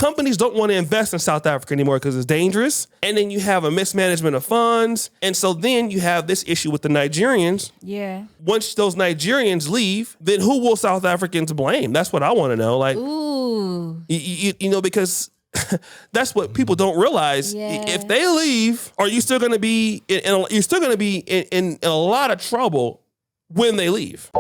companies don't want to invest in South Africa anymore because it's dangerous. And then you have a mismanagement of funds. And so then you have this issue with the Nigerians. Yeah. Once those Nigerians leave, then who will South Africans blame? That's what I want to know. Like, ooh, you know, because that's what people don't realize. Yeah. If they leave, are you still going to be you're still going to be in a lot of trouble when they leave?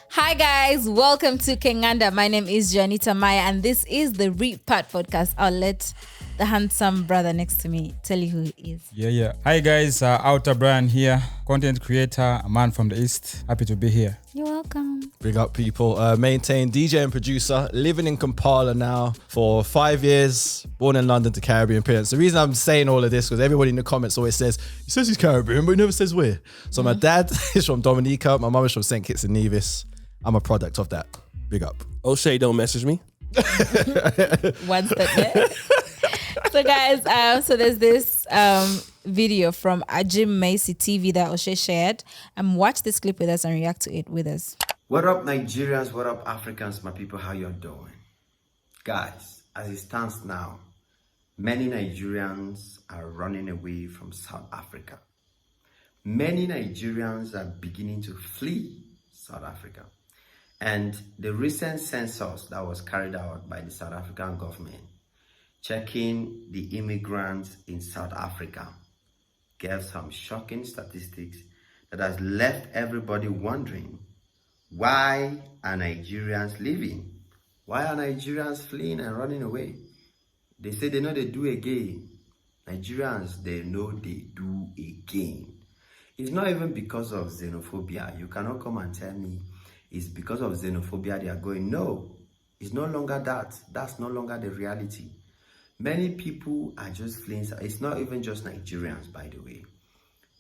Hi guys, welcome to Kenganda. My name is Janita Maya and this is the REPAT podcast. I'll let the handsome brother next to me tell you who he is. Yeah. Hi guys, Outer Brian here, content creator, a man from the East. Happy to be here. You're welcome. Big up people. Maintain DJ and producer, living in Kampala now for 5 years, born in London to Caribbean parents. The reason I'm saying all of this because everybody in the comments always says, he says he's Caribbean, but he never says where. So my dad is from Dominica, my mum is from St. Kitts and Nevis. I'm a product of that. Big up. O'Shea, don't message me. One step there. So guys, so there's this video from Ajim Macy TV that O'Shea shared. Watch this clip with us and react to it with us. What up, Nigerians? What up, Africans? My people, how you're doing? Guys, as it stands now, many Nigerians are running away from South Africa. Many Nigerians are beginning to flee South Africa. And the recent census that was carried out by the South African government, checking the immigrants in South Africa, gave some shocking statistics that has left everybody wondering, why are Nigerians leaving? Why are Nigerians fleeing and running away? They say they know they do again. Nigerians, they know they do again. It's not even because of xenophobia. You cannot come and tell me it's because of xenophobia they are going. No, it's no longer that. That's no longer the reality. Many people are just fleeing. It's not even just Nigerians, by the way,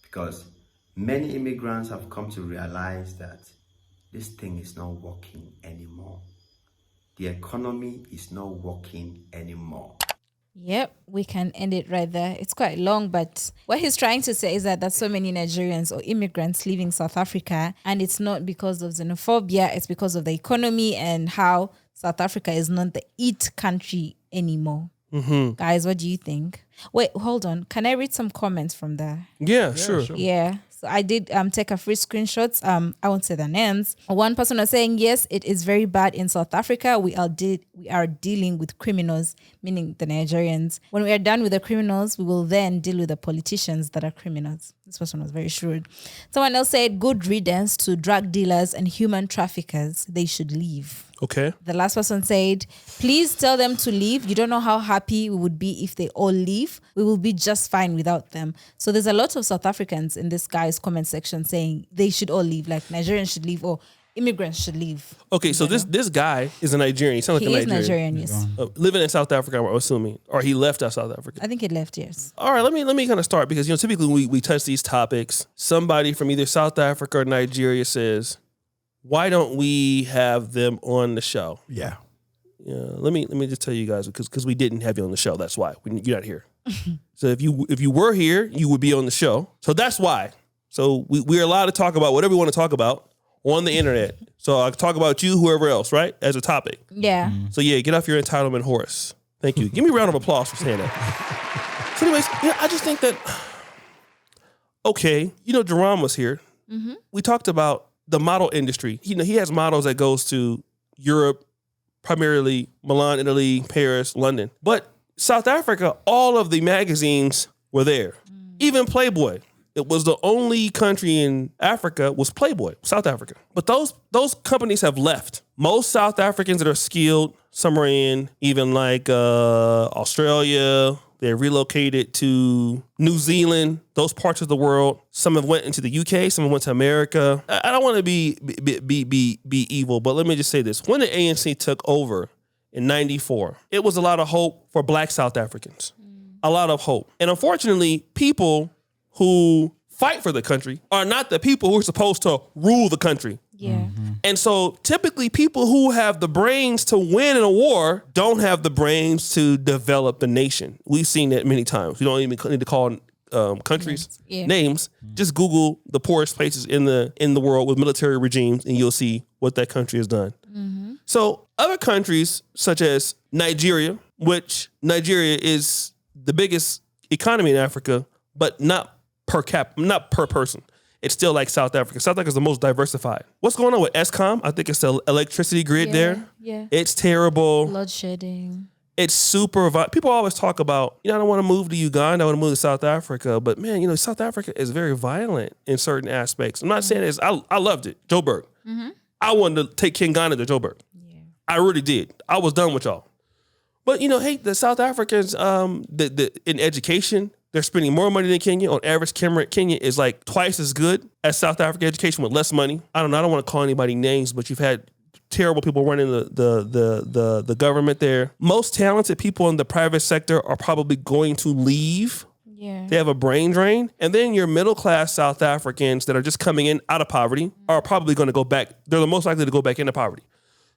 because many immigrants have come to realize that this thing is not working anymore. The economy is not working anymore. Yep, we can end it right there. It's quite long, but what he's trying to say is that there's so many Nigerians or immigrants leaving South Africa, and it's not because of xenophobia, it's because of the economy and how South Africa is not the it country anymore. Mm-hmm. Guys, what do you think? Wait, hold on. Can I read some comments from there? Yeah, sure. Yeah. So I did take a free screenshots. I won't say their names. One person was saying, yes, it is very bad in South Africa. We are dealing with criminals, meaning the Nigerians. When we are done with the criminals, we will then deal with the politicians that are criminals. This person was very shrewd. Someone else said, good riddance to drug dealers and human traffickers. They should leave. Okay. The last person said, please tell them to leave. You don't know how happy we would be if they all leave. We will be just fine without them. So there's a lot of South Africans in this guy's comment section saying they should all leave, like Nigerians should leave or immigrants should leave. Okay, so this guy is a Nigerian. He sounds like a Nigerian. He is Nigerian, yes. Living in South Africa, I'm assuming. Or he left out South Africa. I think he left, yes. All right, let me kind of start because, typically we touch these topics. Somebody from either South Africa or Nigeria says, why don't we have them on the show? Yeah. Let me just tell you guys because we didn't have you on the show. That's why you're not here. So if you were here, you would be on the show. So that's why. So we're allowed to talk about whatever we want to talk about on the internet. So I can talk about you, whoever else, right? As a topic. Yeah. So yeah, get off your entitlement horse. Thank you. Give me a round of applause for saying that. So anyways, I just think that okay, Jerome was here. Mm-hmm. We talked about the model industry. He has models that goes to Europe, primarily Milan, Italy, Paris, London. But South Africa, all of the magazines were there. Even Playboy. It was the only country in Africa was Playboy, South Africa. But those companies have left. Most South Africans that are skilled, some are in even like Australia. They relocated to New Zealand, those parts of the world. Some have went into the UK, some have went to America. I don't want to be evil, but let me just say this. When the ANC took over in 94, it was a lot of hope for Black South Africans. A lot of hope. And unfortunately, people who fight for the country are not the people who are supposed to rule the country. Yeah. Mm-hmm. And so typically people who have the brains to win in a war don't have the brains to develop the nation. We've seen that many times. We don't even need to call countries' Yeah. names. Just Google the poorest places in the world with military regimes, and you'll see what that country has done. So other countries such as Nigeria, which Nigeria is the biggest economy in Africa, but not per person. It's still like South Africa. South Africa is the most diversified. What's going on with ESCOM? I think it's the electricity grid there. Yeah. It's terrible. Blood shedding. It's super. People always talk about, I don't want to move to Uganda. I want to move to South Africa. But man, South Africa is very violent in certain aspects. I'm not saying this. I loved it. Joburg. I wanted to take King Ghana to Joburg. Yeah. I really did. I was done with y'all. But hey, the South Africans, in education, they're spending more money than Kenya. On average, Kenya is like twice as good as South Africa education with less money. I don't know. I don't want to call anybody names, but you've had terrible people running the government there. Most talented people in the private sector are probably going to leave. Yeah. They have a brain drain. And then your middle class South Africans that are just coming in out of poverty are probably going to go back. They're the most likely to go back into poverty.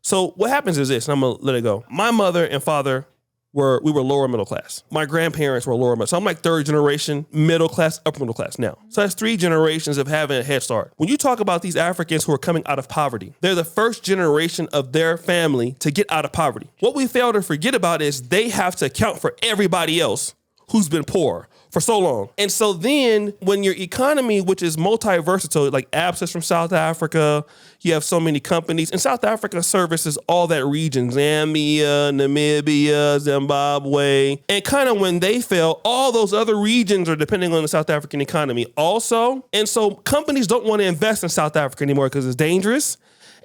So what happens is this, and I'm going to let it go. My mother and father we were lower middle class. My grandparents were lower middle. So I'm like third generation, middle class, upper middle class now. So that's 3 generations of having a head start. When you talk about these Africans who are coming out of poverty, they're the first generation of their family to get out of poverty. What we fail to forget about is they have to account for everybody else who's been poor for so long. And so then when your economy, which is multi-versatile, like Abscess from South Africa, you have so many companies, and South Africa services all that region, Zambia, Namibia, Zimbabwe. And kind of when they fail, all those other regions are depending on the South African economy also. And so companies don't want to invest in South Africa anymore because it's dangerous.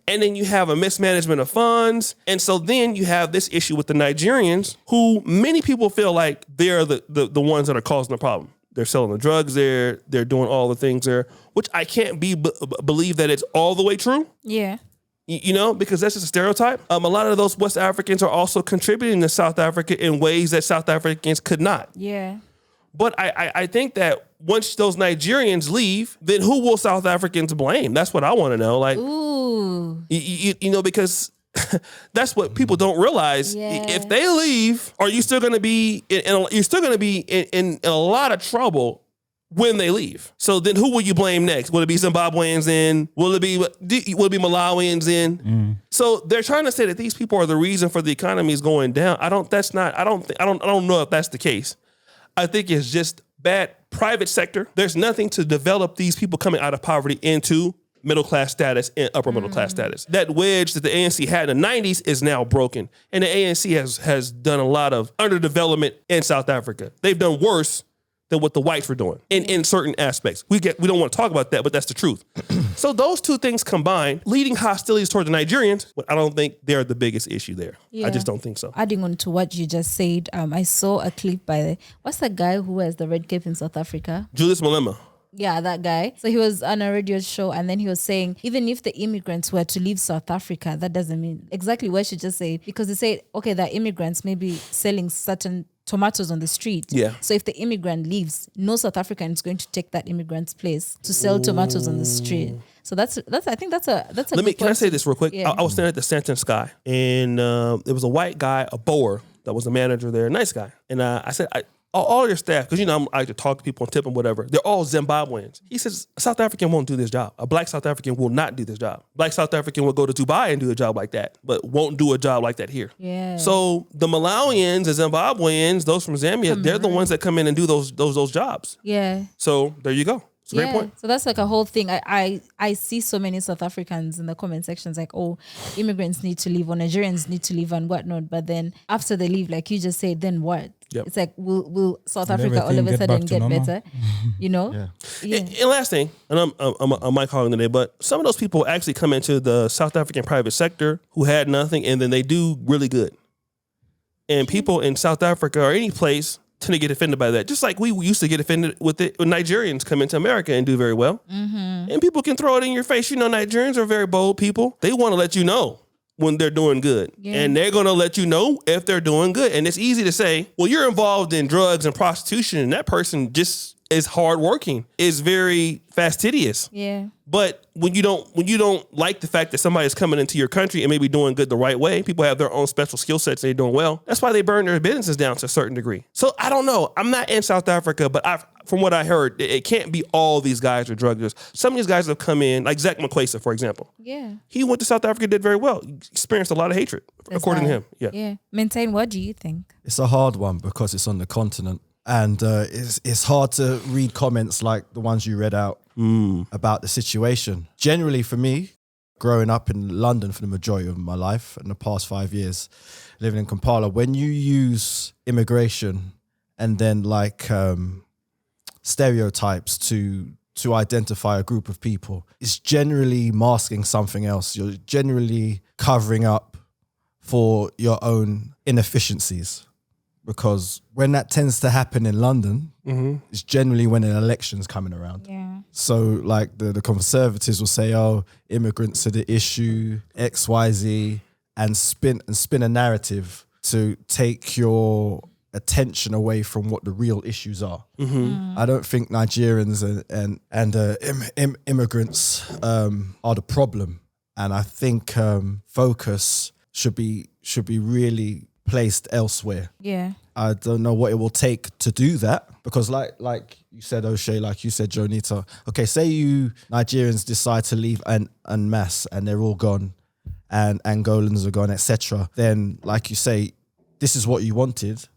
And then you have a mismanagement of funds. And so then you have this issue with the Nigerians, who many people feel like they're the ones that are causing the problem. They're selling the drugs there. They're doing all the things there, which I can't believe that it's all the way true. Yeah. Because that's just a stereotype. A lot of those West Africans are also contributing to South Africa in ways that South Africans could not. Yeah. But I think that once those Nigerians leave, then who will South Africans blame? That's what I want to know. Like, ooh, because that's what people don't realize. Yeah. If they leave, are you still going to be in a lot of trouble when they leave? So then, who will you blame next? Will it be Zimbabweans then? Will it be Malawians then? So they're trying to say that these people are the reason for the economy is going down. I don't know if that's the case. I think it's just bad private sector. There's nothing to develop these people coming out of poverty into middle class status and upper middle class status. That wedge that the ANC had in the 90s is now broken. And the ANC has done a lot of underdevelopment in South Africa. They've done worse than what the whites were doing in certain aspects. We don't want to talk about that, but that's the truth. So those two things combined, leading hostilities toward the Nigerians, but I don't think they're the biggest issue there. Yeah. I just don't think so. Adding on to what you just said, I saw a clip by what's the guy who has the red cape in South Africa? Julius Malema. Yeah, that guy. So he was on a radio show and then he was saying, even if the immigrants were to leave South Africa, that doesn't mean exactly what she just said. Because they say, okay, the immigrants may be selling certain tomatoes on the street. Yeah. So if the immigrant leaves, no South African is going to take that immigrant's place to sell tomatoes on the street. So that's I think that's a Can I say this real quick? Yeah. I was standing at the Santon Sky and there was a white guy, a Boer, that was the manager there, nice guy. And I said, all your staff, because I like to talk to people and tip them, whatever. They're all Zimbabweans. He says, a South African won't do this job. A black South African will not do this job. Black South African will go to Dubai and do a job like that, but won't do a job like that here. Yeah. So the Malawians, the Zimbabweans, those from Zambia, they're the ones that come in and do those jobs. Yeah. So there you go. It's a great point. So that's like a whole thing. I see so many South Africans in the comment sections like, oh, immigrants need to leave or Nigerians need to leave and whatnot. But then after they leave, like you just said, then what? Yep. It's like, will South Will Africa all of a everything sudden get get back to better? You know? Yeah. And last thing, and I'm Mike Hogging today, but some of those people actually come into the South African private sector who had nothing and then they do really good. And people in South Africa or any place tend to get offended by that. Just like we used to get offended with it when Nigerians come into America and do very well. Mm-hmm. And people can throw it in your face. Nigerians are very bold people. They want to let you know when they're doing good. Yeah. And they're going to let you know if they're doing good. And it's easy to say, well, you're involved in drugs and prostitution and that person just is hardworking, is very fastidious. Yeah. But when you don't like the fact that somebody's coming into your country and maybe doing good the right way, people have their own special skill sets and they're doing well. That's why they burn their businesses down to a certain degree. So I don't know. I'm not in South Africa, but from what I heard, it can't be all these guys are drug dealers. Some of these guys have come in, like Zach McQuaisa, for example. Yeah. He went to South Africa, did very well. He experienced a lot of hatred, according to him. Yeah. Yeah. Maintain, what do you think? It's a hard one because it's on the continent. And it's hard to read comments like the ones you read out about the situation. Generally, for me, growing up in London for the majority of my life, in the past 5 years, living in Kampala, when you use immigration and then like stereotypes to identify a group of people, it's generally masking something else. You're generally covering up for your own inefficiencies. Because when that tends to happen in London, it's generally when an election's coming around. Yeah. So like the Conservatives will say, oh, immigrants are the issue, X, Y, Z, and spin a narrative to take your attention away from what the real issues are. I don't think Nigerians and immigrants are the problem. And I think focus should be really placed elsewhere. Yeah. I don't know what it will take to do that because like you said, O'Shea, like you said, Jonita, okay, say you Nigerians decide to leave en masse and they're all gone and Angolans are gone, etc. Then, like you say, this is what you wanted,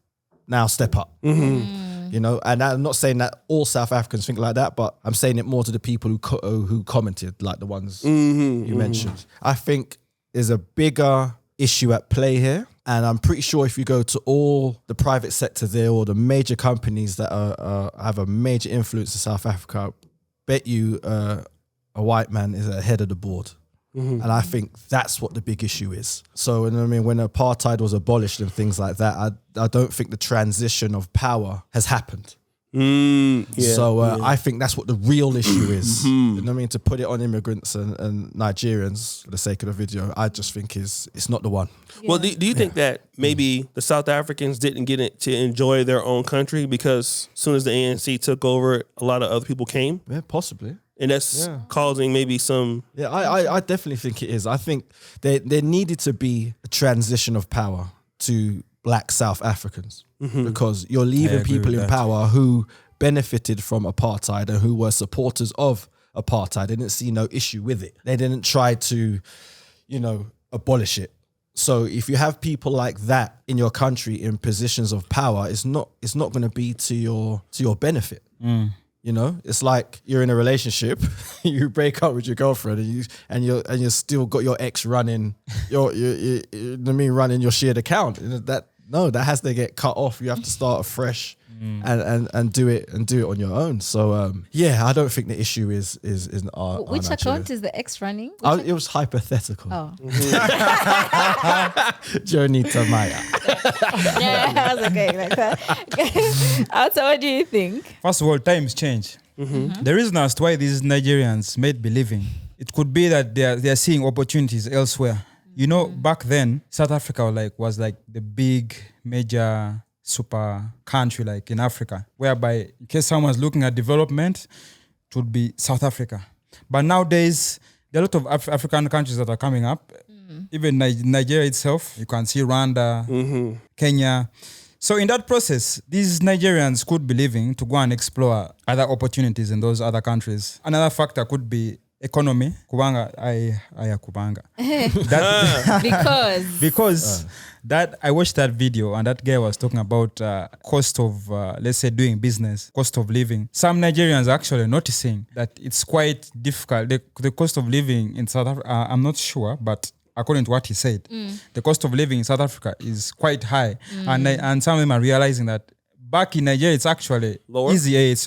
now step up. You know, and I'm not saying that all South Africans think like that, but I'm saying it more to the people who commented, like the ones you mentioned. I think there's a bigger issue at play here. And I'm pretty sure if you go to all the private sector there or the major companies that have a major influence in South Africa, I bet you a white man is ahead of the board. And I think that's what the big issue is. So, and I mean, when apartheid was abolished and things like that, I don't think the transition of power has happened. I think that's what the real issue is. You know what I mean? To put it on immigrants and Nigerians for the sake of the video, I just think it's not the one. Yeah. Well, do you think that maybe the South Africans didn't get it to enjoy their own country because as soon as the ANC took over, a lot of other people came? Yeah, possibly. And that's causing maybe some... Yeah, I definitely think it is. I think there needed to be a transition of power to black South Africans because you're leaving people in power who benefited from apartheid and who were supporters of apartheid. They didn't see no issue with it. They didn't try to, abolish it. So if you have people like that in your country in positions of power, it's not going to be to your benefit. You know, it's like you're in a relationship, you break up with your girlfriend, and you still got your ex running running your shared account. That has to get cut off. You have to start afresh and do it on your own. So I don't think the issue is our which account is the ex running? It was hypothetical. Oh. Jonita Maya. Yeah, I was okay like that. So what do you think? First of all, times change. The reason as to why these Nigerians made believing, it could be that they are seeing opportunities elsewhere. You know, back then, South Africa was the big major super country like in Africa, whereby in case someone's looking at development, it would be South Africa. But nowadays, there are a lot of African countries that are coming up. Even Nigeria itself, you can see Rwanda, Kenya. So in that process, these Nigerians could be leaving to go and explore other opportunities in those other countries. Another factor could be economy. Kubanga, kubanga. Because that I watched that video and that guy was talking about cost of, let's say, doing business, cost of living. Some Nigerians are actually noticing that it's quite difficult. The cost of living in South Africa, I'm not sure, but according to what he said, the cost of living in South Africa is quite high. And some of them are realizing that back in Nigeria, it's actually lower? Easier. It's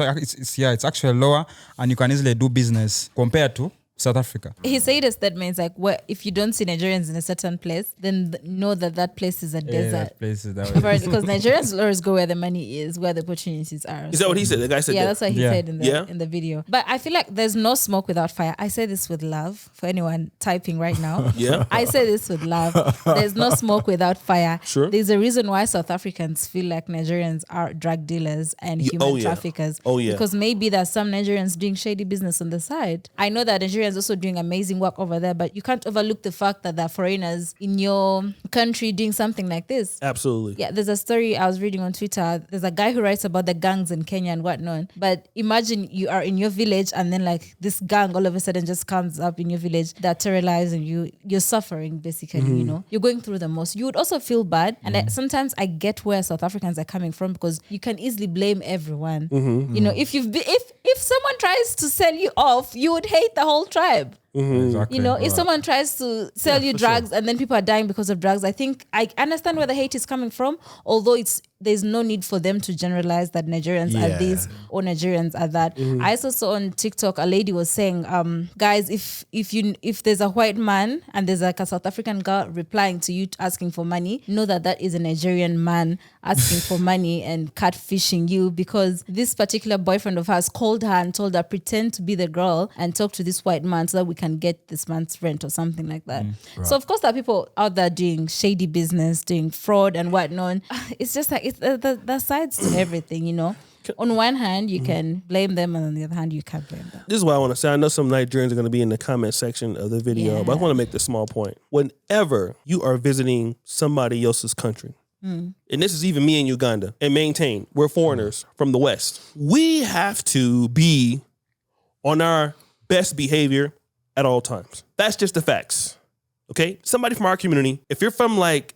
actually lower and you can easily do business compared to South Africa. He said a statement like, if you don't see Nigerians in a certain place, then know that place is a desert. Places that Apparently, because Nigerians will always go where the money is, where the opportunities are. Is that what he said? The guy said yeah, that. that's what he said in the video. But I feel like there's no smoke without fire. I say this with love for anyone typing right now. Yeah. I say this with love. There's no smoke without fire. Sure. There's a reason why South Africans feel like Nigerians are drug dealers and human traffickers. Oh, yeah. Because maybe there's some Nigerians doing shady business on the side. I know that Nigerians also doing amazing work over there, but you can't overlook the fact that there are foreigners in your country doing something like this. Absolutely. Yeah, there's a story I was reading on Twitter. There's a guy who writes about the gangs in Kenya and whatnot. But imagine you are in your village and then like this gang all of a sudden just comes up in your village. They're terrorizing you. You're suffering basically, you know. You're going through the most. You would also feel bad. And sometimes I get where South Africans are coming from because you can easily blame everyone. You know, if someone tries to sell you off, you would hate the whole tribe. Exactly. You know, if someone tries to sell you drugs and then people are dying because of drugs, I think I understand where the hate is coming from, although there's no need for them to generalize that Nigerians are this or Nigerians are that. I also saw on TikTok a lady was saying, guys, if there's a white man and there's like a South African girl replying to you asking for money, know that is a Nigerian man asking for money and catfishing you, because this particular boyfriend of hers called her and told her, pretend to be the girl and talk to this white man so that we can get this month's rent or something like that. Right. So of course there are people out there doing shady business, doing fraud and whatnot. It's just like the sides to everything, you know. On one hand, you can blame them, and on the other hand, you can't blame them. This is what I want to say. I know some Nigerians are going to be in the comment section of the video, but I want to make this small point. Whenever you are visiting somebody else's country, and this is even me in Uganda, and maintain, we're foreigners from the West. We have to be on our best behavior at all times. That's just the facts. Okay? Somebody from our community, if you're from like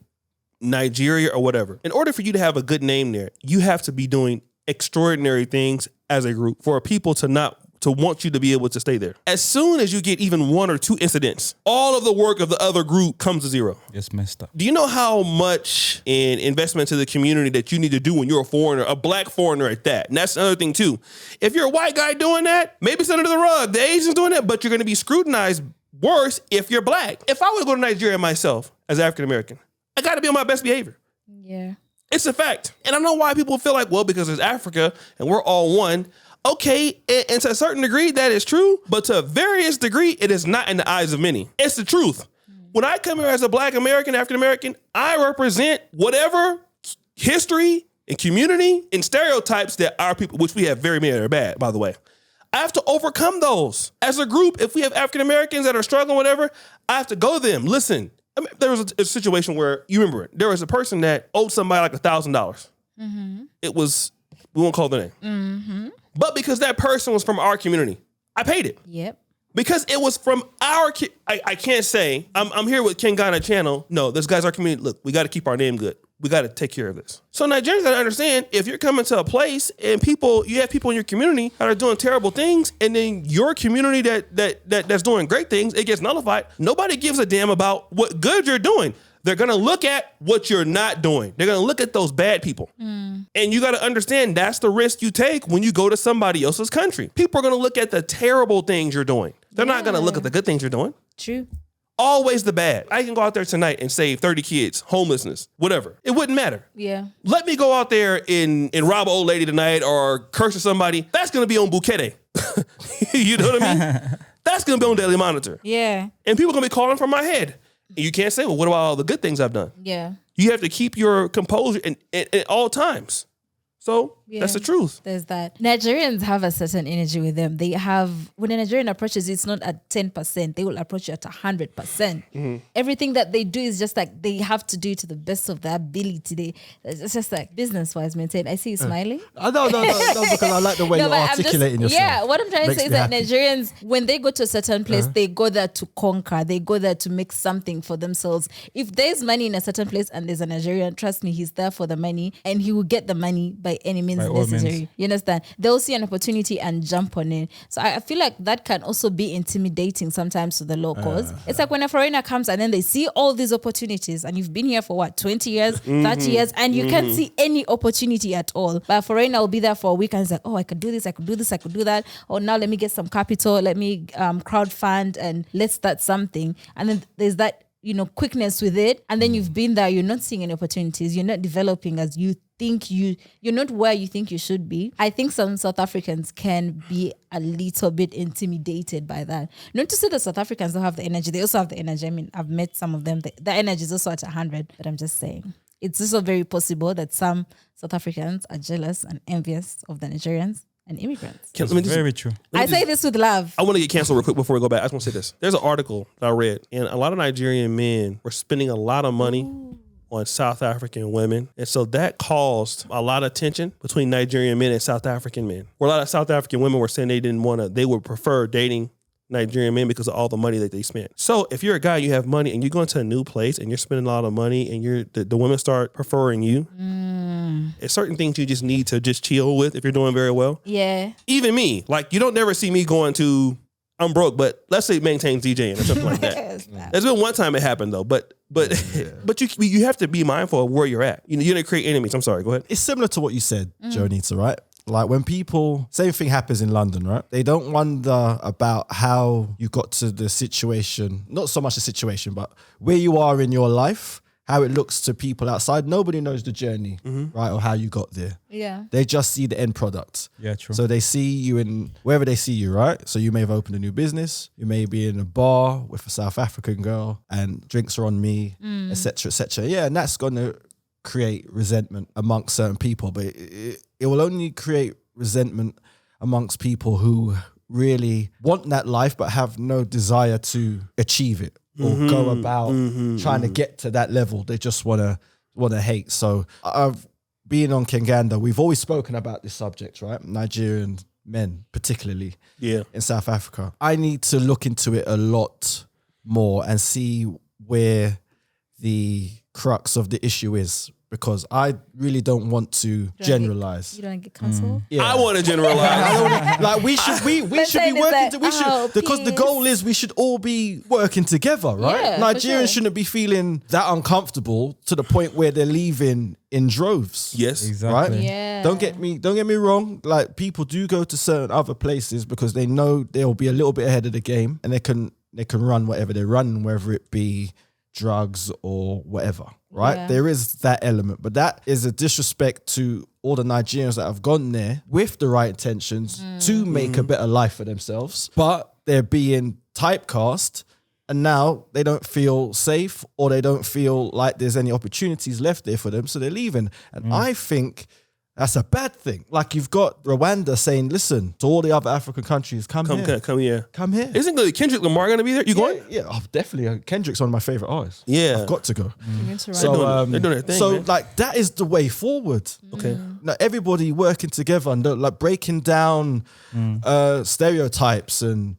Nigeria or whatever, in order for you to have a good name there, you have to be doing extraordinary things as a group for people to want you to be able to stay there. As soon as you get even one or two incidents, all of the work of the other group comes to zero. It's messed up. Do you know how much in investment to the community that you need to do when you're a foreigner, a black foreigner at that? And that's another thing too. If you're a white guy doing that, maybe it's under the rug. The Asians doing that, but you're going to be scrutinized worse if you're black. If I were to go to Nigeria myself as African American, I got to be on my best behavior. Yeah. It's a fact. And I know why people feel like, well, because it's Africa and we're all one. Okay, and to a certain degree, that is true. But to a various degree, it is not in the eyes of many. It's the truth. When I come here as a black American, African American, I represent whatever history and community and stereotypes that our people, which we have very many that are bad, by the way. I have to overcome those. As a group, if we have African Americans that are struggling, whatever, I have to go to them. Listen, I mean, there was a situation where, you remember it, there was a person that owed somebody like $1,000. It was, we won't call their name. But because that person was from our community, I paid it. Yep. Because it was from our, I can't say, I'm here with Ken Ghana Channel. No, this guy's our community. Look, we got to keep our name good. We got to take care of this. So Nigerians got to understand, if you're coming to a place and you have people in your community that are doing terrible things, and then your community that's doing great things, it gets nullified. Nobody gives a damn about what good you're doing. They're going to look at what you're not doing. They're going to look at those bad people. And you got to understand that's the risk you take when you go to somebody else's country. People are going to look at the terrible things you're doing. They're not going to look at the good things you're doing. True. Always the bad. I can go out there tonight and save 30 kids, homelessness, whatever. It wouldn't matter. Yeah. Let me go out there and rob an old lady tonight or curse at somebody. That's going to be on Bukete. You know what I mean? That's going to be on Daily Monitor. Yeah. And people are going to be calling from my head. And you can't say, well, what about all the good things I've done? Yeah. You have to keep your composure at all times. So that's the truth. There's that. Nigerians have a certain energy with them. They have, when a Nigerian approaches, it's not at 10%. They will approach you at 100%. Everything that they do is just like, they have to do it to the best of their ability. It's just like business-wise maintained. I see you smiling. No, because I like the way you're articulating yourself. Yeah, what I'm trying to say is that happy. Nigerians, when they go to a certain place, they go there to conquer. They go there to make something for themselves. If there's money in a certain place and there's a Nigerian, trust me, he's there for the money and he will get the money by any means means By all necessary. means. You understand? They'll see an opportunity and jump on it. So I feel like that can also be intimidating sometimes to the locals. It's like when a foreigner comes and then they see all these opportunities and you've been here for what, 20 years, 30 years, and you can't see any opportunity at all. But a foreigner will be there for a week and it's like, oh, I could do this, I could do this, I could do that. Or now let me get some capital, let me crowdfund and let's start something. And then there's that, quickness with it. And then you've been there, you're not seeing any opportunities. You're not developing as you think you're not where you think you should be. I think some South Africans can be a little bit intimidated by that. Not to say that South Africans don't have the energy. They also have the energy. I mean, I've met some of them. The energy is also at 100, but I'm just saying. It's also very possible that some South Africans are jealous and envious of the Nigerians and immigrants. Very true. I say this with love. I want to get canceled real quick before we go back. I just want to say this. There's an article that I read, and a lot of Nigerian men were spending a lot of money on South African women. And so that caused a lot of tension between Nigerian men and South African men. Where a lot of South African women were saying they would prefer dating Nigerian men because of all the money that they spent. So if you're a guy, you have money and you're going to a new place and you're spending a lot of money and the women start preferring you, it's certain things you just need to just chill with if you're doing very well. Yeah. Even me, like you don't never see me going to, I'm broke, but let's say maintains DJing or something like that. There's been one time it happened though, but you have to be mindful of where you're at. You're gonna create enemies. I'm sorry, go ahead. It's similar to what you said, Jonita, right? Like when people, same thing happens in London, right? They don't wonder about how you got to the situation, not so much the situation, but where you are in your life, how it looks to people outside. Nobody knows the journey, right? Or how you got there. Yeah. They just see the end product. Yeah, true. So they see you in wherever they see you, right? So you may have opened a new business. You may be in a bar with a South African girl and drinks are on me, et cetera, et cetera. Yeah, and that's going to create resentment amongst certain people, but it will only create resentment amongst people who really want that life but have no desire to achieve it or go about trying to get to that level. They just want to hate. So I've been on Kenganda. We've always spoken about this subject, right? Nigerian men, particularly in South Africa. I need to look into it a lot more and see where the crux of the issue is, because I really don't want to generalize. You don't get cancelled? Yeah. I want to generalize. Like we should be working. Because the goal is we should all be working together, right? Yeah, Nigerians shouldn't be feeling that uncomfortable to the point where they're leaving in droves. Yes, exactly. Right? Yeah. Don't get me wrong. Like people do go to certain other places because they know they'll be a little bit ahead of the game and they can run whatever they're running, whether it be drugs or whatever, right? Yeah. There is that element, but that is a disrespect to all the Nigerians that have gone there with the right intentions to make a better life for themselves, but they're being typecast and now they don't feel safe or they don't feel like there's any opportunities left there for them, so they're leaving. And I think that's a bad thing. Like you've got Rwanda saying, listen, to all the other African countries, come here. Come here. Come here. Isn't Kendrick Lamar going to be there? You going? Yeah, definitely. Kendrick's one of my favorite artists. Yeah. I've got to go. So they're doing their thing, so man. like that is the way forward. Okay. Now everybody working together and like breaking down stereotypes and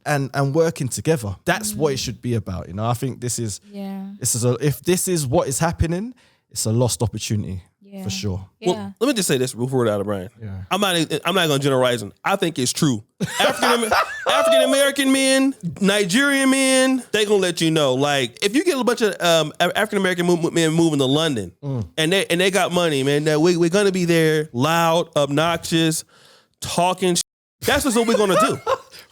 working together. That's what it should be about. I think if this is what is happening, it's a lost opportunity. Yeah. For sure. Yeah. Well, let me just say this before we're out of Brian. Yeah. I'm not going to generalize them. I think it's true. African American men, Nigerian men, they gonna let you know. Like if you get a bunch of African American men moving to London and they got money, man, that we're gonna be there, loud, obnoxious, talking. That's just what we're gonna do.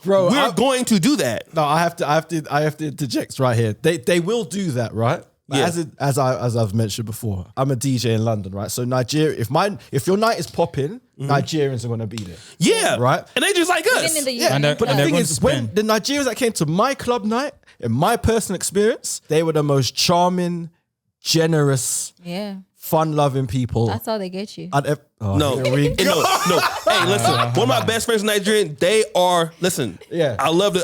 Bro, we're going to do that. No, I have to interject right here. They will do that, right? Like as I've mentioned before, I'm a DJ in London, right? So Nigeria, if your night is popping, Nigerians are gonna be there. Yeah, right. And they just like us. Even in the Yeah, And they're- but the and they're thing going is, to when spend. the Nigerians that came to my club night, in my personal experience, they were the most charming, generous, Yeah. fun-loving people. That's how they get you. No. Hey, listen. One of my best friends in Nigerian, they are. Listen. Yeah. I love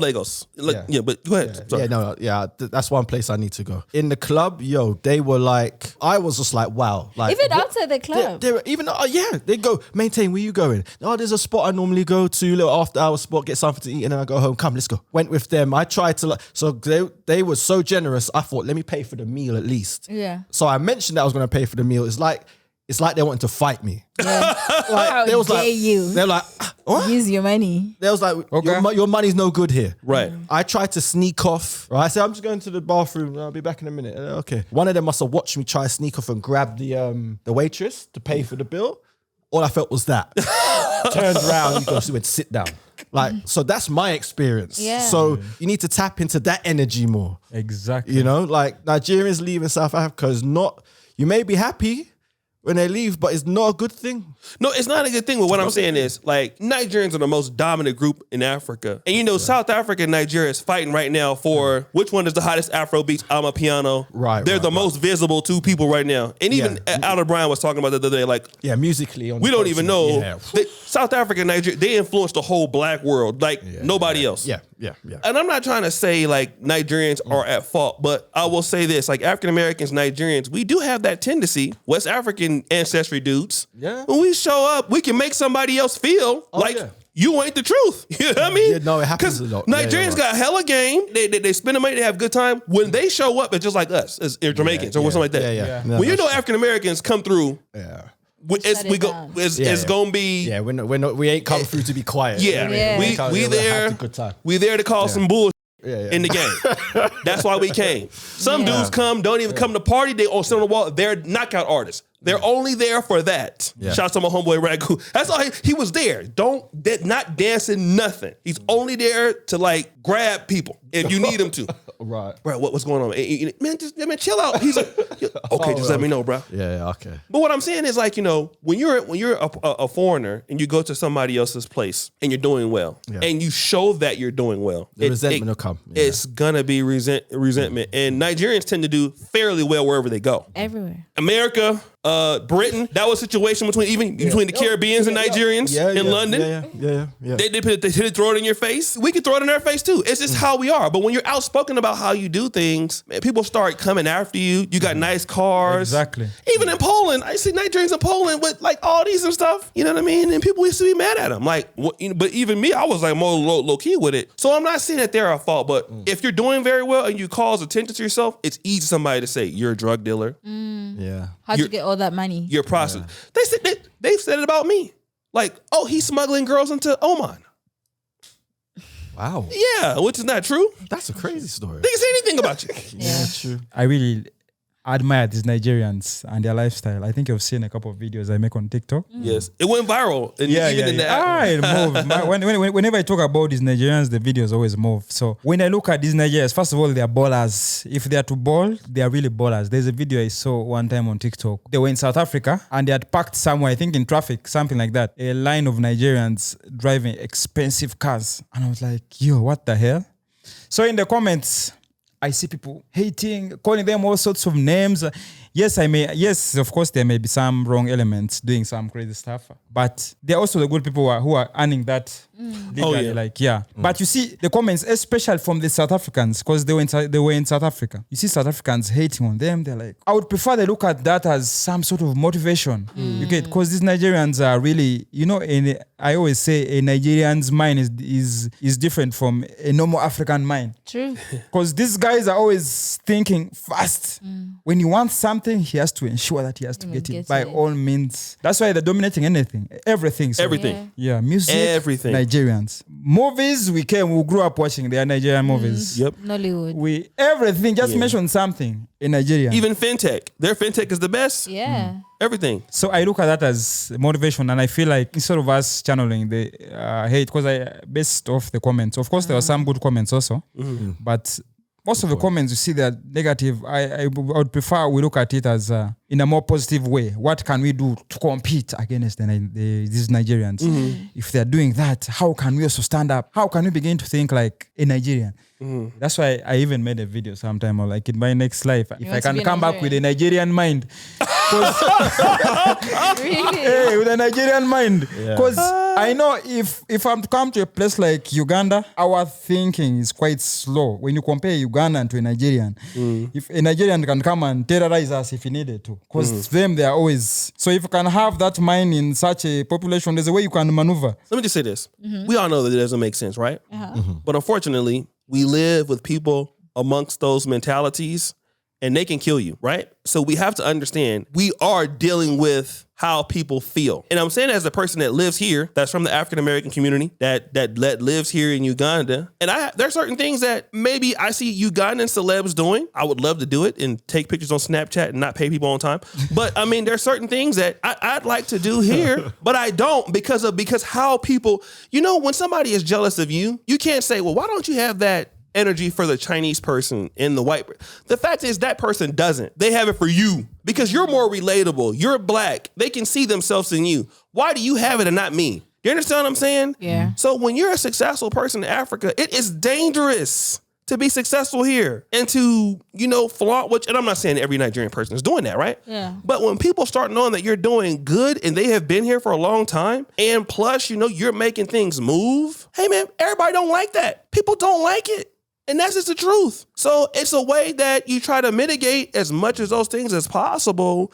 Lagos. Yeah. But go ahead. Sorry. That's one place I need to go. In the club, they were like, I was just like, wow. Like Even outside the club. They were even they go, maintain, where you going? Oh, there's a spot I normally go to, a little after hour spot, get something to eat, and then I go home. Come, let's go. Went with them. I tried to so they were so generous. I thought, let me pay for the meal at least. Yeah. So I mentioned that I was going to pay for the meal. It's like it's like they wanted to fight me. Yeah. How they was dare like, you they're like, what? use your money? They was like, your money's no good here. Right. I tried to sneak off. Right. I said, I'm just going to the bathroom. I'll be back in a minute. Okay. One of them must have watched me try to sneak off and grab the waitress to pay for the bill. All I felt was that. Turned around, you guys went sit down. Like, so that's my experience. Yeah. So you need to tap into that energy more. Exactly. You know, like Nigerians leaving South Africa is not, you may be happy when they leave, but it's not a good thing. No, it's not a good thing. But what I'm saying is, like, Nigerians are the most dominant group in Africa. And you know, South Africa and Nigeria is fighting right now for which one is the hottest Afro beats, Amapiano. Right. They're the most visible two people right now. And even Alder Bryan was talking about that the other day, like, musically. We don't even know. Yeah. South Africa and Nigeria, they influenced the whole black world like nobody else. Yeah. And I'm not trying to say like Nigerians are at fault, but I will say this, like African Americans, Nigerians, we do have that tendency, West African ancestry dudes. Yeah. When we show up, we can make somebody else feel like you ain't the truth. You know what I mean? Yeah, no, it happens a lot. Nigerians got hella game. They spend the money, they have a good time. When they show up, it's just like us, as Jamaicans or something like that. Yeah. When you know African Americans come through, it's gonna be we ain't come through to be quiet. We there to cause some bullshit in the game. That's why we came. Some dudes don't even come to party. They all sit on the wall. They're knockout artists. They're only there for that. Yeah. Shouts to my homeboy Ragu. That's all he was there. Not dancing, nothing. He's only there to like grab people if you need him to. Right. Bro, what's going on? Man, chill out. He's like, okay, just let me know, bro. Yeah, okay. But what I'm saying is like, you know, when you're a foreigner and you go to somebody else's place and you're doing well and you show that you're doing well, the resentment will come. Yeah. It's gonna be resentment. And Nigerians tend to do fairly well wherever they go. Everywhere. America, Britain, that was a situation between the Caribbeans and Nigerians in London. Yeah. They throw it in your face. We can throw it in their face too. It's just how we are. But when you're outspoken about how you do things, man, people start coming after you. You got nice cars. Exactly. Even in Poland, I see Nigerians in Poland with like all these and stuff. You know what I mean? And people used to be mad at them. Like, but even me, I was like more low key with it. So I'm not saying that they're at fault. But if you're doing very well and you cause attention to yourself, it's easy for somebody to say you're a drug dealer. Yeah. How'd you get all that money? You're a prostitute. They've said it about me. Like, oh, he's smuggling girls into Oman. Wow. Yeah, which is not true. That's a crazy story. They can say anything about you. Yeah, true. I really admire these Nigerians and their lifestyle. I think you've seen a couple of videos I make on TikTok. Yes, it went viral. Whenever I talk about these Nigerians, the videos always move. So when I look at these Nigerians, first of all, they are ballers. If they are to ball, they are really ballers. There's a video I saw one time on TikTok. They were in South Africa and they had parked somewhere, I think in traffic, something like that. A line of Nigerians driving expensive cars. And I was like, yo, what the hell? So in the comments, I see people hating, calling them all sorts of names. Yes, of course, there may be some wrong elements doing some crazy stuff, but there are also the good people who are earning that legally. But you see the comments, especially from the South Africans, because they were in South Africa. You see South Africans hating on them. They're like, I would prefer they look at that as some sort of motivation. You get, because these Nigerians are really, you know, I always say a Nigerian's mind is different from a normal African mind. True. Because these guys are always thinking fast. When you want something, he has to ensure that he has to get it by all means. That's why they're dominating everything. So, everything. Yeah, music. Everything. Nigerians. Movies, we grew up watching. They are Nigerian movies. Yep. Nollywood. Everything. Just mention something in Nigeria. Even fintech. Their fintech is the best. Yeah. Everything. So I look at that as motivation, and I feel like instead of us channeling the hate, because I based off the comments. Of course, there were some good comments also, but most of the comments you see they're negative. I would prefer we look at it as in a more positive way. What can we do to compete against these Nigerians? If they're doing that, how can we also stand up? How can we begin to think like a Nigerian? That's why I even made a video sometime, or like in my next life, if I can come back with a Nigerian mind. Really? With a Nigerian mind. Because I know if I'm to come to a place like Uganda, our thinking is quite slow. When you compare Ugandan to a Nigerian, if a Nigerian can come and terrorize us if he needed to, because them, they are always... So if you can have that mind in such a population, there's a way you can maneuver. Let me just say this. We all know that it doesn't make sense, right? But unfortunately, we live with people amongst those mentalities, and they can kill you, right? So we have to understand we are dealing with how people feel. And I'm saying as a person that lives here, that's from the African-American community, that lives here in Uganda. And there are certain things that maybe I see Ugandan celebs doing. I would love to do it and take pictures on Snapchat and not pay people on time. But I mean, there are certain things that I'd like to do here, but I don't because how people, when somebody is jealous of you, you can't say, well, why don't you have that energy for the Chinese person and the white. The fact is that person doesn't. They have it for you because you're more relatable. You're black. They can see themselves in you. Why do you have it and not me? You understand what I'm saying? Yeah. So when you're a successful person in Africa, it is dangerous to be successful here and to, flaunt which, and I'm not saying every Nigerian person is doing that, right? Yeah. But when people start knowing that you're doing good and they have been here for a long time, and plus, you're making things move, hey man, everybody don't like that. People don't like it. And that's just the truth. So it's a way that you try to mitigate as much as those things as possible.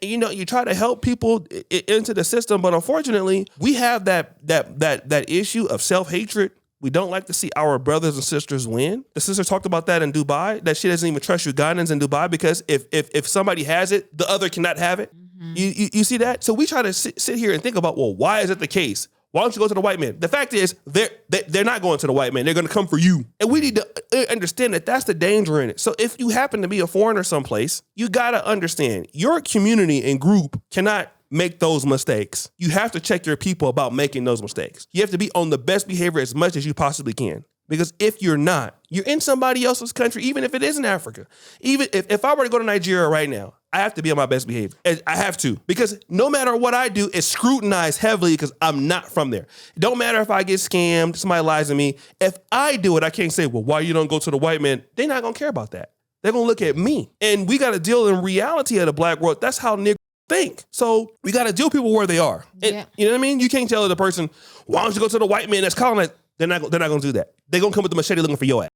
You try to help people into the system, but unfortunately, we have that issue of self-hatred. We don't like to see our brothers and sisters win. The sister talked about that in Dubai, that she doesn't even trust Ugandans in Dubai because if somebody has it, the other cannot have it. Mm-hmm. You see that? So we try to sit here and think about, well, why is it the case? Why don't you go to the white man? The fact is, they're not going to the white man. They're going to come for you. And we need to understand that that's the danger in it. So if you happen to be a foreigner someplace, you got to understand your community and group cannot make those mistakes. You have to check your people about making those mistakes. You have to be on the best behavior as much as you possibly can. Because if you're not, you're in somebody else's country, even if it is in Africa. Even if I were to go to Nigeria right now, I have to be on my best behavior. I have to. Because no matter what I do, it's scrutinized heavily because I'm not from there. It don't matter if I get scammed, somebody lies to me. If I do it, I can't say, well, why you don't go to the white man? They're not going to care about that. They're going to look at me. And we got to deal in reality of the black world. That's how niggas think. So we got to deal people where they are. And, you know what I mean? You can't tell the person, why don't you go to the white man that's calling it? They're not going to do that. They're going to come with the machete looking for your ass.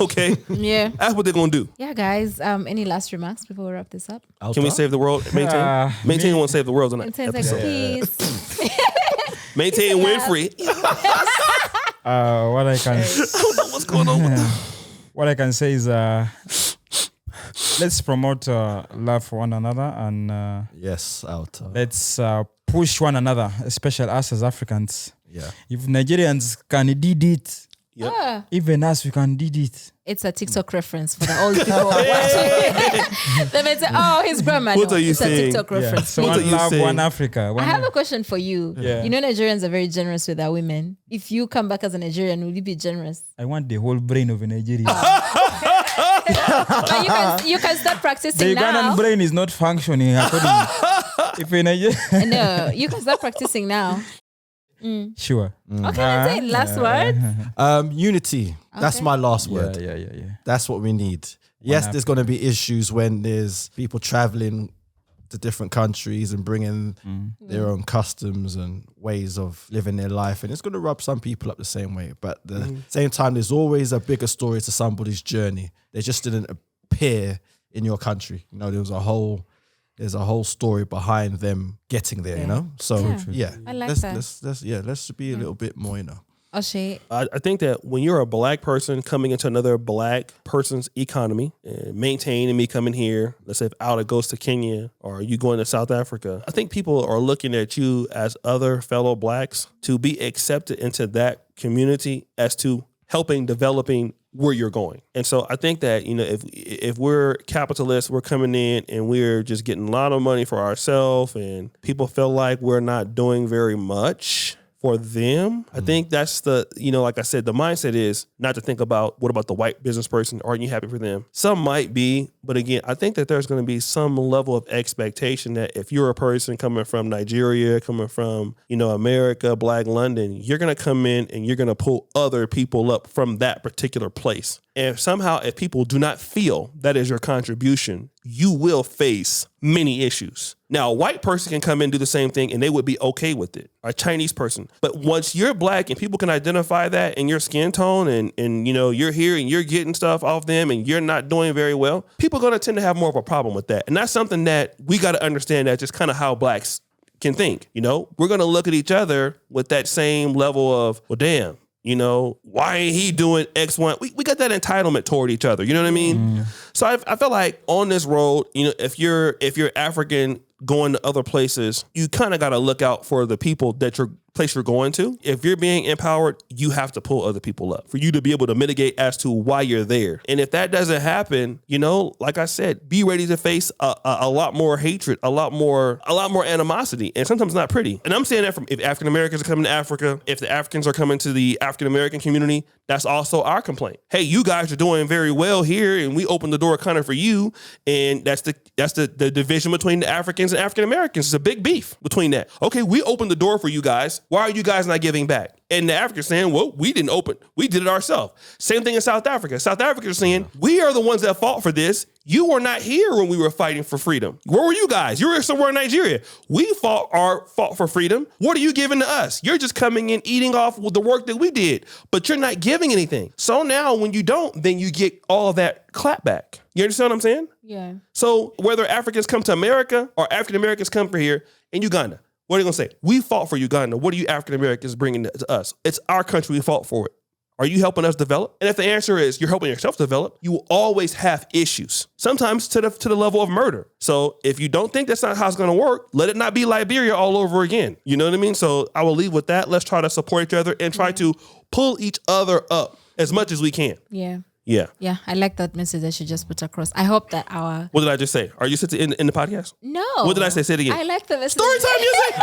Okay? Yeah. That's what they're going to do. Yeah, guys. Any last remarks before we wrap this up? Can we save the world? Maintain won't save the world tonight. Peace. Maintain Winfrey. What I can What's going on? What I can say is let's promote love for one another and yes, out. Let's push one another, especially us as Africans. Yeah. If Nigerians can did it, Yep. even us we can did it. It's a TikTok reference for the old people watching. They may say, "Oh, his grandma." What no, are you it's saying? a TikTok reference. So What are one you love, saying? one Africa. I have a question for you. Yeah. You know, Nigerians are very generous with their women. If you come back as a Nigerian, will you be generous? I want the whole brain of a Nigerian. But you can start practicing The now. Ugandan brain is not functioning according. If a Nigerian, No, you can start practicing now. sure. Okay, that's it. Last word. Unity. That's my last word. Yeah. That's what we need. Yes, there's going to be issues when there's people traveling to different countries and bringing their own customs and ways of living their life. And it's going to rub some people up the same way. But at the same time, there's always a bigger story to somebody's journey. They just didn't appear in your country. There's a whole story behind them getting there, So I like that. let's be a little bit more, Oshay. I think that when you're a black person coming into another black person's economy and maintaining me coming here, let's say if Alda goes to Kenya or you going to South Africa, I think people are looking at you as other fellow blacks to be accepted into that community as to helping developing where you're going. And so I think that, if we're capitalists, we're coming in and we're just getting a lot of money for ourselves and people feel like we're not doing very much for them. I think that's the, like I said, the mindset is not to think about what about the white business person? Aren't you happy for them? Some might be, but again, I think that there's going to be some level of expectation that if you're a person coming from Nigeria, coming from, America, Black London, you're going to come in and you're going to pull other people up from that particular place. And somehow, if people do not feel that is your contribution, you will face many issues. Now, a white person can come in and do the same thing and they would be okay with it. A Chinese person. But once you're black and people can identify that in your skin tone and you're here and you're getting stuff off them and you're not doing very well, people are going to tend to have more of a problem with that. And that's something that we got to understand, that just kind of how blacks can think. We're going to look at each other with that same level of, well, damn, You know, why ain't he doing X, Y? We got that entitlement toward each other. You know what I mean? So I feel like on this road, you know, if you're African going to other places, you kind of got to look out for the people that place you're going to. If you're being empowered, you have to pull other people up for you to be able to mitigate as to why you're there. And if that doesn't happen, you know, like I said, be ready to face a lot more hatred, a lot more animosity, and sometimes not pretty. And I'm saying that from if African Americans are coming to Africa, if the Africans are coming to the African American community, that's also our complaint. Hey, you guys are doing very well here, and we opened the door kind of for you. And that's the division between the Africans and African Americans. It's a big beef between that. Okay, we opened the door for you guys. Why are you guys not giving back? And the Africans saying, well, we didn't open. We did it ourselves. Same thing in South Africa. South Africa is saying, we are the ones that fought for this. You were not here when we were fighting for freedom. Where were you guys? You were somewhere in Nigeria. We fought for freedom. What are you giving to us? You're just coming in, eating off with the work that we did, but you're not giving anything. So now when you don't, then you get all that clap back. You understand what I'm saying? Yeah. So whether Africans come to America or African Americans come for here in Uganda, what are you going to say? We fought for Uganda. What are you African Americans bringing to us? It's our country. We fought for it. Are you helping us develop? And if the answer is you're helping yourself develop, you will always have issues, sometimes to the level of murder. So if you don't think that's not how it's going to work, let it not be Liberia all over again. You know what I mean? So I will leave with that. Let's try to support each other and try to pull each other up as much as we can. Yeah. Yeah. Yeah, I like that message that you just put across. I hope that our... What did I just say? Are you sitting in the podcast? No. What did I say? Say it again. I like the message. Storytime music!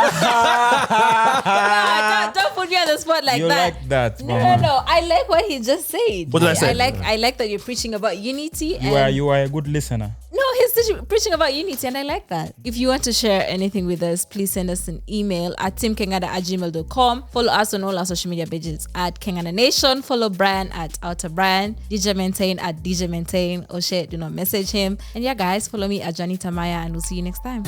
Don't put me on the spot like You that. like that, No. I like what he just said. What did I say? I like that you're preaching about unity. You are a good listener. No, he's preaching about unity, and I like that. If you want to share anything with us, please send us an email at teamkengada@gmail.com. Follow us on all our social media pages at Kengada Nation. Follow Brian at Outer Brian. DJ Maintain at DJ Maintain. Oh shit, do not message him. And yeah, guys, follow me at Janita Maya, and we'll see you next time.